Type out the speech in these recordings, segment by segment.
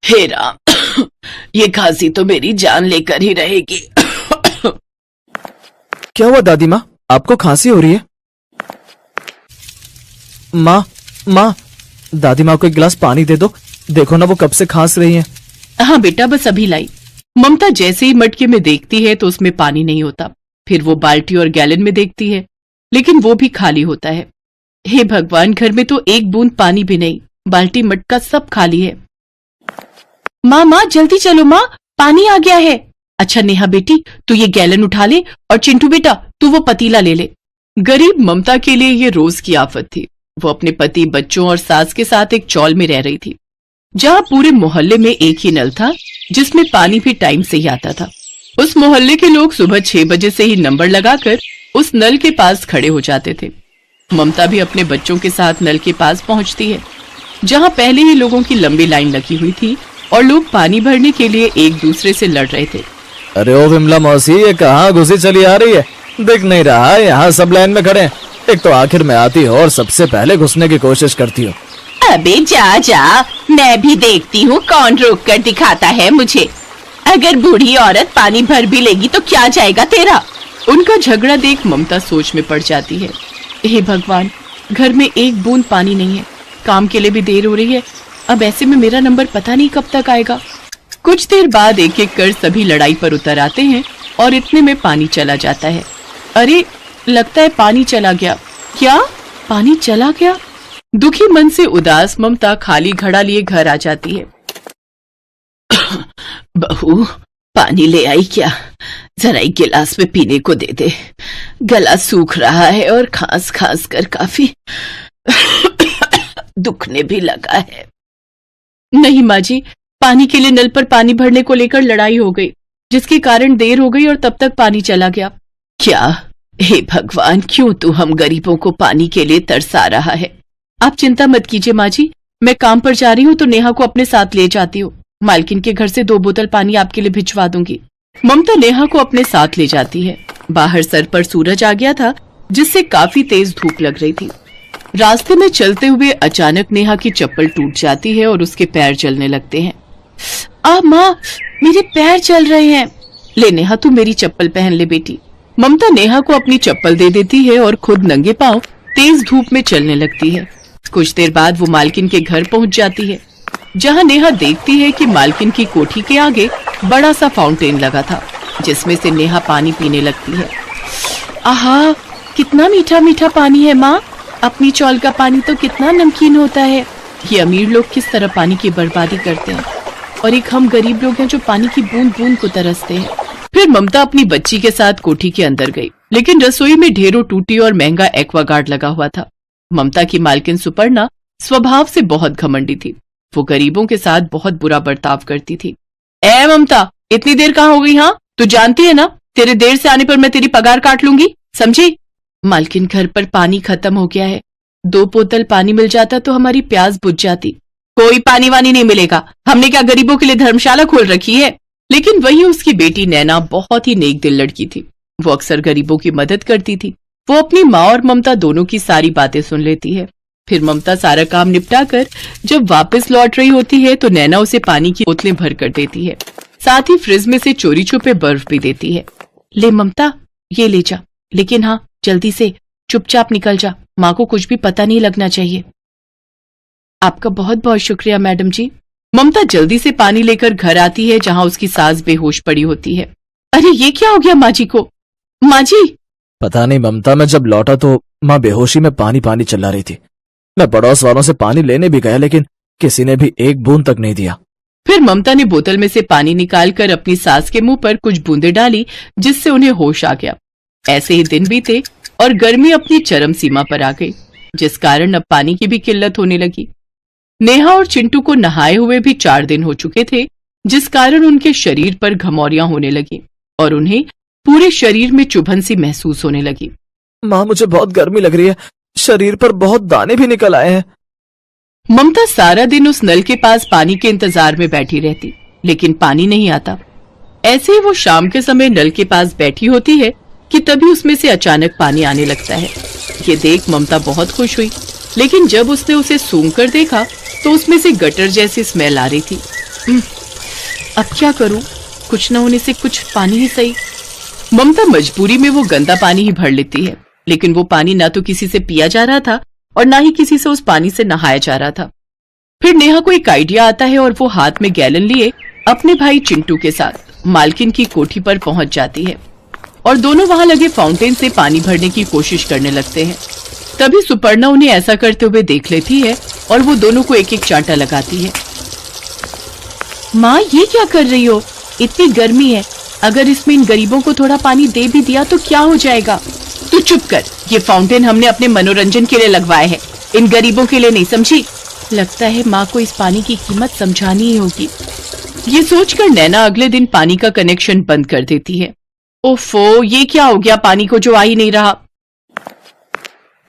हे राम, ये खांसी तो मेरी जान लेकर ही रहेगी। क्या हुआ दादी माँ, आपको खांसी हो रही है? माँ माँ, दादी माँ को एक गिलास पानी दे दो, देखो ना वो कब से खांस रही हैं। हाँ बेटा, बस अभी लाई। ममता जैसे ही मटके में देखती है तो उसमें पानी नहीं होता। फिर वो बाल्टी और गैलन में देखती है, लेकिन वो भी खाली होता है। हे भगवान, घर में तो एक बूंद पानी भी नहीं, बाल्टी मटका सब खाली है। माँ माँ जल्दी चलो माँ, पानी आ गया है। अच्छा नेहा बेटी, तू ये गैलन उठा ले, और चिंटू बेटा तू वो पतीला ले ले। गरीब ममता के लिए ये रोज की आफत थी। वो अपने पति, बच्चों और सास के साथ एक चौल में रह रही थी, जहाँ पूरे मोहल्ले में एक ही नल था जिसमें पानी भी टाइम से ही आता था। उस मोहल्ले के लोग सुबह 6 बजे से ही नंबर लगाकर उस नल के पास खड़े हो जाते थे। ममता भी अपने बच्चों के साथ नल के पास पहुंचती है, जहाँ पहले ही लोगों की लंबी लाइन लगी हुई थी और लोग पानी भरने के लिए एक दूसरे से लड़ रहे थे। अरे ओ विमला मौसी, ये कहाँ घुसी चली आ रही है? दिख नहीं रहा, यहाँ सब लाइन में खड़े हैं। एक तो आखिर में आती हो और सबसे पहले घुसने की कोशिश करती हो। अबे जा जा, मैं भी देखती हूँ कौन रोक कर दिखाता है मुझे। अगर बूढ़ी औरत पानी भर भी लेगी तो क्या जाएगा तेरा। उनका झगड़ा देख ममता सोच में पड़ जाती है। हे भगवान, घर में एक बूंद पानी नहीं है, काम के लिए भी देर हो रही है। अब ऐसे में मेरा नंबर पता नहीं कब तक आएगा। कुछ देर बाद एक एक कर सभी लड़ाई पर उतर आते हैं और इतने में पानी चला जाता है। अरे लगता है पानी चला गया। क्या पानी चला गया? दुखी मन से उदास ममता खाली घड़ा लिए घर आ जाती है। बहू, पानी ले आई क्या? जरा एक गिलास में पीने को दे दे, गला सूख रहा है और खांस खांस कर काफी दुखने भी लगा है। नहीं माँ जी, पानी के लिए नल पर पानी भरने को लेकर लड़ाई हो गई, जिसके कारण देर हो गई और तब तक पानी चला गया। क्या? हे भगवान, क्यों तू हम गरीबों को पानी के लिए तरसा रहा है? आप चिंता मत कीजिए माँ जी, मैं काम पर जा रही हूँ तो नेहा को अपने साथ ले जाती हूँ। मालकिन के घर से 2 बोतल पानी आपके लिए भिजवा दूंगी। ममता नेहा को अपने साथ ले जाती है। बाहर सर पर सूरज आ गया था, जिससे काफी तेज धूप लग रही थी। रास्ते में चलते हुए अचानक नेहा की चप्पल टूट जाती है और उसके पैर जलने लगते हैं। माँ, मेरे पैर जल रहे हैं। ले नेहा, तू मेरी चप्पल पहन ले बेटी। ममता नेहा को अपनी चप्पल दे देती है और खुद नंगे पांव तेज धूप में चलने लगती है। कुछ देर बाद वो मालकिन के घर पहुंच जाती है, जहां नेहा देखती है कि मालकिन की कोठी के आगे बड़ा सा फाउंटेन लगा था, जिसमें से नेहा पानी पीने लगती है। आहा, कितना मीठा मीठा पानी है माँ। अपनी चौल का पानी तो कितना नमकीन होता है। ये अमीर लोग किस तरह पानी की बर्बादी करते हैं, और एक हम गरीब लोग हैं जो पानी की बूंद बूंद को तरसते हैं। फिर ममता अपनी बच्ची के साथ कोठी के अंदर गई, लेकिन रसोई में ढेरों टूटी और महंगा एक्वागार्ड लगा हुआ था। ममता की मालकिन सुपर्णा स्वभाव से बहुत घमंडी थी। वो गरीबों के साथ बहुत बुरा बर्ताव करती थी। ए ममता, इतनी देर कहाँ हो गई? हाँ, तू जानती है ना, तेरे देर से आने पर मैं तेरी पगार काट लूंगी, समझी? मालकिन, घर पर पानी खत्म हो गया है। 2 बोतल पानी मिल जाता तो हमारी प्यास बुझ जाती। कोई पानी वानी नहीं मिलेगा, हमने क्या गरीबों के लिए धर्मशाला खोल रखी है? लेकिन वही उसकी बेटी नैना बहुत ही नेक दिल लड़की थी। वो अक्सर गरीबों की मदद करती थी। वो अपनी माँ और ममता दोनों की सारी बातें सुन लेती है। फिर ममता सारा काम निपटा कर जब वापस लौट रही होती है तो नैना उसे पानी की बोतलें भर कर देती है, साथ ही फ्रिज में से चोरी छुपे बर्फ भी देती है। ले ममता, ये ले जा, लेकिन हाँ जल्दी से चुपचाप निकल जा, माँ को कुछ भी पता नहीं लगना चाहिए। आपका बहुत बहुत शुक्रिया मैडम जी। ममता जल्दी से पानी लेकर घर आती है, जहाँ उसकी सास बेहोश पड़ी होती है। अरे ये क्या हो गया माँ जी को? माँ जी, पता नहीं ममता, मैं जब लौटा तो माँ बेहोशी में पानी पानी चिल्ला रही थी। मैं पड़ोस वालों से पानी लेने भी गया, लेकिन किसी ने भी एक बूंद तक नहीं दिया। फिर ममता ने बोतल में से पानी निकालकर अपनी सास के मुंह पर कुछ बूंदें डाली, जिससे उन्हें होश आ गया। ऐसे ही दिन बीते और गर्मी अपनी चरम सीमा पर आ गई, जिस कारण अब पानी की भी किल्लत होने लगी। नेहा और चिंटू को नहाए हुए भी 4 दिन हो चुके थे, जिस कारण उनके शरीर पर घमौरियां होने लगी और उन्हें पूरे शरीर में चुभन सी महसूस होने लगी। माँ, मुझे बहुत गर्मी लग रही है, शरीर पर बहुत दाने भी निकल आए हैं। ममता सारा दिन उस नल के पास पानी के इंतजार में बैठी रहती, लेकिन पानी नहीं आता। ऐसे ही वो शाम के समय नल के पास बैठी होती है कि तभी उसमें से अचानक पानी आने लगता है। ये देख ममता बहुत खुश हुई, लेकिन जब उसने उसे सूंघ कर देखा तो उसमें से गटर जैसी स्मेल आ रही थी। अब क्या करूं? कुछ न होने से कुछ पानी ही सही। ममता मजबूरी में वो गंदा पानी ही भर लेती है, लेकिन वो पानी ना तो किसी से पिया जा रहा था और ना ही किसी से उस पानी से नहाया जा रहा था। फिर नेहा को एक आइडिया आता है और वो हाथ में गैलन लिए अपने भाई चिंटू के साथ मालकिन की कोठी पर पहुंच जाती है और दोनों वहां लगे फाउंटेन से पानी भरने की कोशिश करने लगते हैं। तभी सुपर्णा उन्हें ऐसा करते हुए देख लेती है और वो दोनों को एक एक चांटा लगाती है। माँ, ये क्या कर रही हो? इतनी गर्मी है, अगर इसमें इन गरीबों को थोड़ा पानी दे भी दिया तो क्या हो जाएगा? तू चुप कर, ये फाउंटेन हमने अपने मनोरंजन के लिए लगवाए हैं, इन गरीबों के लिए नहीं, समझी? लगता है माँ को इस पानी की कीमत समझानी ही होगी। ये सोचकर नैना अगले दिन पानी का कनेक्शन बंद कर देती है। ओफो, ये क्या हो गया पानी को जो आ ही नहीं रहा?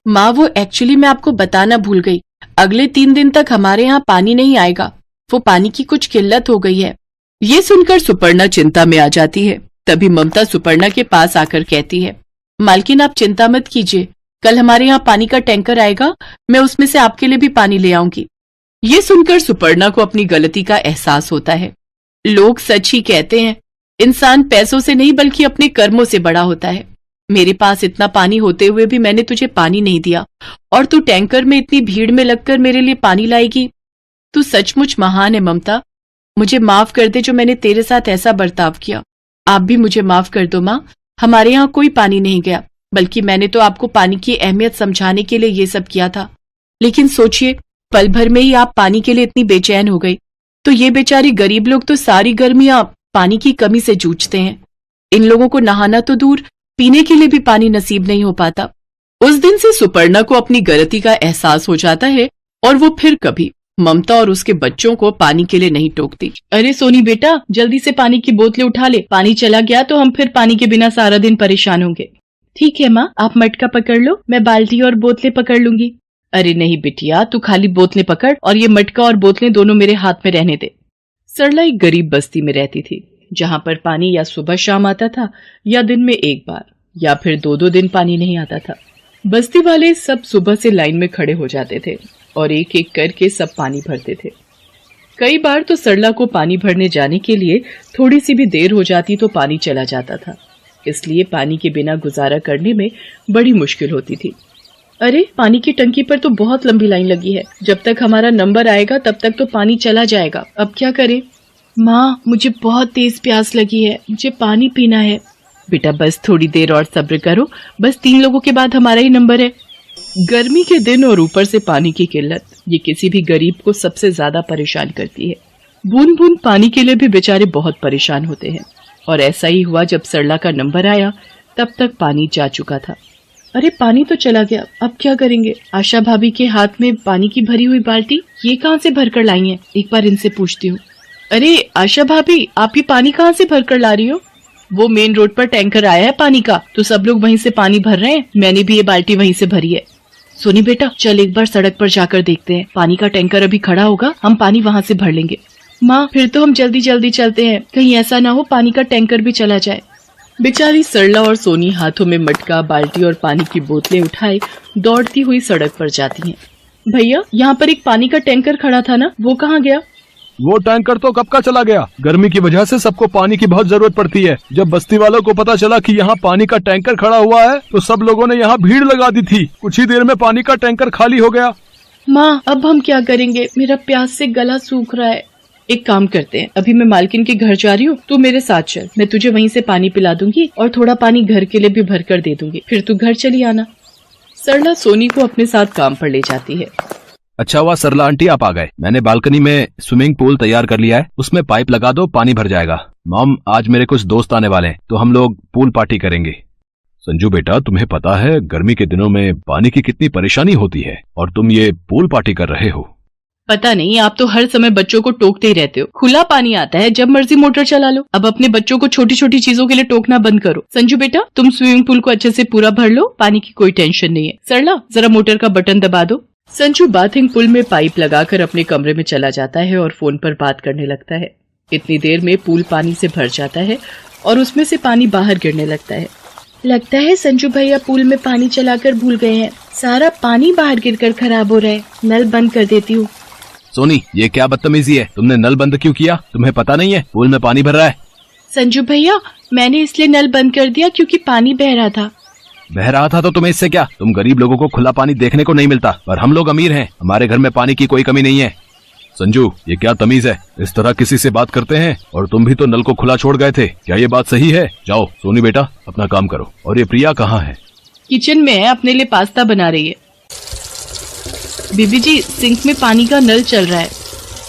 माँ, वो एक्चुअली मैं आपको बताना भूल गई, अगले 3 दिन तक हमारे यहाँ पानी नहीं आएगा, वो पानी की कुछ किल्लत हो गई है। ये सुनकर सुपर्णा चिंता में आ जाती है। तभी ममता सुपर्णा के पास आकर कहती है, मालकिन आप चिंता मत कीजिए, कल हमारे यहाँ पानी का टैंकर आएगा, मैं उसमें से आपके लिए भी पानी ले आऊंगी। ये सुनकर सुपर्णा को अपनी गलती का एहसास होता है। लोग सच ही कहते हैं, इंसान पैसों से नहीं बल्कि अपने कर्मों से बड़ा होता है। मेरे पास इतना पानी होते हुए भी मैंने तुझे पानी नहीं दिया और तू टैंकर में इतनी भीड़ में लगकर मेरे लिए पानी लाएगी। तू सचमुच महान है ममता, मुझे माफ कर दे जो मैंने तेरे साथ ऐसा बर्ताव किया। आप भी मुझे माफ कर दो माँ, हमारे यहाँ कोई पानी नहीं गया, बल्कि मैंने तो आपको पानी की अहमियत समझाने के लिए ये सब किया था। लेकिन सोचिए, पल भर में ही आप पानी के लिए इतनी बेचैन हो गई, तो ये बेचारे गरीब लोग तो सारी गर्मियां पानी की कमी से जूझते हैं। इन लोगों को नहाना तो दूर, पीने के लिए भी पानी नसीब नहीं हो पाता। उस दिन से सुपर्णा को अपनी गलती का एहसास हो जाता है और वो फिर कभी ममता और उसके बच्चों को पानी के लिए नहीं टोकती। अरे सोनी बेटा, जल्दी से पानी की बोतलें उठा ले, पानी चला गया तो हम फिर पानी के बिना सारा दिन परेशान होंगे। ठीक है माँ, आप मटका पकड़ लो, मैं बाल्टी और बोतलें पकड़ लूंगी। अरे नहीं बिटिया, तू खाली बोतलें पकड़ और ये मटका और बोतलें दोनों मेरे हाथ में रहने दे। सरला एक गरीब बस्ती में रहती थी, जहाँ पर पानी या सुबह शाम आता था या दिन में एक बार या फिर 2-2 दिन पानी नहीं आता था। बस्ती वाले सब सुबह से लाइन में खड़े हो जाते थे और एक एक करके सब पानी भरते थे। कई बार तो सरला को पानी भरने जाने के लिए थोड़ी सी भी देर हो जाती तो पानी चला जाता था, इसलिए पानी के बिना गुजारा करने में बड़ी मुश्किल होती थी। अरे पानी की टंकी पर तो बहुत लंबी लाइन लगी है, जब तक हमारा नंबर आएगा तब तक तो पानी चला जाएगा, अब क्या करें? माँ, मुझे बहुत तेज प्यास लगी है, मुझे पानी पीना है। बेटा बस थोड़ी देर और सब्र करो, बस 3 लोगों के बाद हमारा ही नंबर है। गर्मी के दिन और ऊपर से पानी की किल्लत, ये किसी भी गरीब को सबसे ज्यादा परेशान करती है। बूंद बूंद पानी के लिए भी बेचारे बहुत परेशान होते हैं। और ऐसा ही हुआ, जब सरला का नंबर आया तब तक पानी जा चुका था। अरे पानी तो चला गया, अब क्या करेंगे? आशा भाभी के हाथ में पानी की भरी हुई बाल्टी, ये कहाँ से भरकर लाई हैं? एक बार इनसे पूछती हूँ। अरे आशा भाभी, आप ये पानी कहाँ से भरकर ला रही हो? वो मेन रोड पर टैंकर आया है पानी का, तो सब लोग वहीं से पानी भर रहे हैं, मैंने भी ये बाल्टी वहीं से भरी है। सोनी बेटा, चल एक बार सड़क पर जाकर देखते हैं, पानी का टैंकर अभी खड़ा होगा, हम पानी वहाँ से भर लेंगे। माँ, फिर तो हम जल्दी जल्दी चलते हैं, कहीं ऐसा ना हो पानी का टैंकर भी चला जाए। बेचारी सरला और सोनी हाथों में मटका, बाल्टी और पानी की बोतलें उठाए दौड़ती हुई सड़क पर जाती हैं। भैया, यहाँ पर एक पानी का टैंकर खड़ा था ना, वो कहाँ गया? वो टैंकर तो कब का चला गया। गर्मी की वजह से सबको पानी की बहुत जरूरत पड़ती है। जब बस्ती वालों को पता चला कि यहाँ पानी का टैंकर खड़ा हुआ है तो सब लोगों ने यहाँ भीड़ लगा दी थी। कुछ ही देर में पानी का टैंकर खाली हो गया। माँ, अब हम क्या करेंगे? मेरा प्यास से गला सूख रहा है। एक काम करते हैं, अभी मैं मालकिन के घर जा रही हूँ, तू मेरे साथ चल, मैं तुझे वहीं से पानी पिला दूंगी और थोड़ा पानी घर के लिए भी भर कर दे दूंगी, फिर तू घर चली आना। सरला सोनी को अपने साथ काम पर ले जाती है। अच्छा हुआ सरला आंटी आप आ गए, मैंने बालकनी में स्विमिंग पूल तैयार कर लिया है, उसमें पाइप लगा दो, पानी भर जाएगा। मॉम, आज मेरे कुछ दोस्त आने वाले हैं तो हम लोग पूल पार्टी करेंगे। संजू बेटा, तुम्हें पता है गर्मी के दिनों में पानी की कितनी परेशानी होती है और तुम ये पूल पार्टी कर रहे हो। पता नहीं, आप तो हर समय बच्चों को टोकते ही रहते हो। खुला पानी आता है, जब मर्जी मोटर चला लो। अब अपने बच्चों को छोटी छोटी चीजों के लिए टोकना बंद करो। संजू बेटा, तुम स्विमिंग पूल को अच्छे से पूरा भर लो, पानी की कोई टेंशन नहीं है। सरला, जरा मोटर का बटन दबा दो। संजू बाथिंग पूल में पाइप लगाकर अपने कमरे में चला जाता है और फोन पर बात करने लगता है। इतनी देर में पूल पानी से भर जाता है और उसमें से पानी बाहर गिरने लगता है। लगता है संजू भैया पूल में पानी चलाकर भूल गए हैं, सारा पानी बाहर गिरकर खराब हो रहा है, नल बंद कर देती हूँ। सोनी, ये क्या बदतमीजी है? तुमने नल बंद क्यों किया? तुम्हें पता नहीं है पूल में पानी भर रहा है? संजू भैया, मैंने इसलिए नल बंद कर दिया क्योंकि पानी बह रहा था। बह रहा था तो तुम्हें इससे क्या? तुम गरीब लोगों को खुला पानी देखने को नहीं मिलता, और हम लोग अमीर हैं, हमारे घर में पानी की कोई कमी नहीं है। संजू, ये क्या तमीज है? इस तरह किसी से बात करते हैं? और तुम भी तो नल को खुला छोड़ गए थे, क्या ये बात सही है? जाओ सोनी बेटा, अपना काम करो। और ये प्रिया कहाँ है? किचन में है, अपने लिए पास्ता बना रही है। बीबी जी, सिंक में पानी का नल चल रहा है,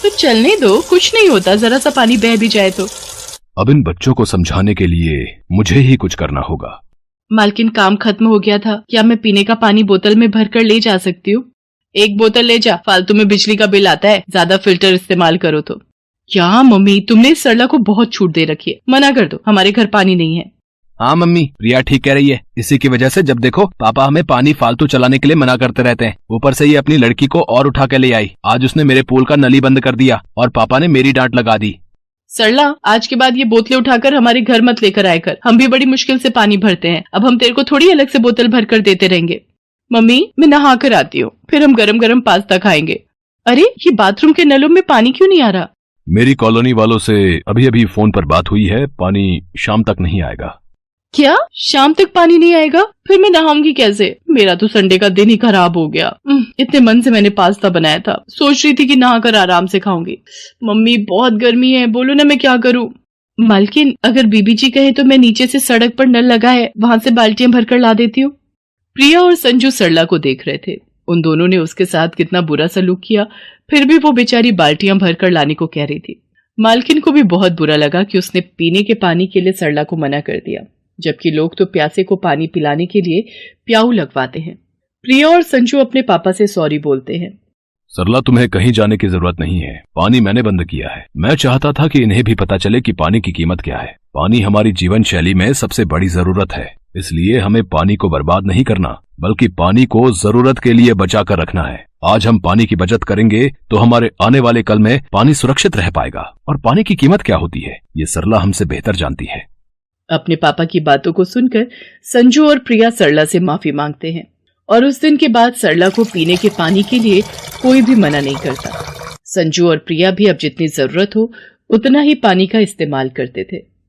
तो चलने दो, कुछ नहीं होता, जरा सा पानी बह भी जाए तो। अब इन बच्चों को समझाने के लिए मुझे ही कुछ करना होगा। मालकिन, काम खत्म हो गया था, क्या मैं पीने का पानी बोतल में भरकर ले जा सकती हूँ? एक बोतल ले जा, फालतू में बिजली का बिल आता है, ज्यादा फिल्टर इस्तेमाल करो तो। क्या मम्मी, तुमने इस सरला को बहुत छूट दे रखी है, मना कर दो, हमारे घर पानी नहीं है। हाँ मम्मी, प्रिया ठीक कह रही है। इसी की वजह से जब देखो पापा हमें पानी फालतू चलाने के लिए मना करते रहते हैं। ऊपर से ये अपनी लड़की को और उठा के ले आई। आज उसने मेरे पूल का नली बंद कर दिया और पापा ने मेरी डांट लगा दी। सरला, आज के बाद ये बोतलें उठाकर हमारे घर मत लेकर आए कर, हम भी बड़ी मुश्किल से पानी भरते हैं, अब हम तेरे को थोड़ी अलग से बोतल भर कर देते रहेंगे। मम्मी, मैं नहा कर आती हूँ, फिर हम गरम गरम पास्ता खाएंगे। अरे, ये बाथरूम के नलों में पानी क्यों नहीं आ रहा? मेरी कॉलोनी वालों से अभी अभी फोन पर बात हुई है, पानी शाम तक नहीं आएगा। क्या, शाम तक पानी नहीं आएगा? फिर मैं नहाऊंगी कैसे? मेरा तो संडे का दिन ही खराब हो गया। इतने मन से मैंने पास्ता बनाया था, सोच रही थी कि नहाकर आराम से खाऊंगी। मम्मी, बहुत गर्मी है, बोलो ना मैं क्या करूं? मालकिन, अगर बीबी जी कहे तो मैं नीचे से सड़क पर नल लगा है, वहां से बाल्टियां भरकर ला देती हूँ। प्रिया और संजू सरला को देख रहे थे। उन दोनों ने उसके साथ कितना बुरा सलूक किया, फिर भी वो बेचारी बाल्टियां भरकर लाने को कह रही थी। मालकिन को भी बहुत बुरा लगा कि उसने पीने के पानी के लिए सरला को मना कर दिया, जबकि लोग तो प्यासे को पानी पिलाने के लिए प्याऊ लगवाते हैं। प्रिया और संजू अपने पापा से सॉरी बोलते हैं। सरला, तुम्हें कहीं जाने की जरूरत नहीं है, पानी मैंने बंद किया है। मैं चाहता था कि इन्हें भी पता चले कि पानी की कीमत क्या है। पानी हमारी जीवन शैली में सबसे बड़ी जरूरत है, इसलिए हमें पानी को बर्बाद नहीं करना, बल्कि पानी को जरूरत के लिए बचा कर रखना है। आज हम पानी की बचत करेंगे तो हमारे आने वाले कल में पानी सुरक्षित रह पाएगा। और पानी की कीमत क्या होती है, ये सरला हमसे बेहतर जानती है। अपने पापा की बातों को सुनकर संजू और प्रिया सरला से माफी मांगते हैं, और उस दिन के बाद सरला को पीने के पानी के लिए कोई भी मना नहीं करता। संजू और प्रिया भी अब जितनी जरूरत हो उतना ही पानी का इस्तेमाल करते थे।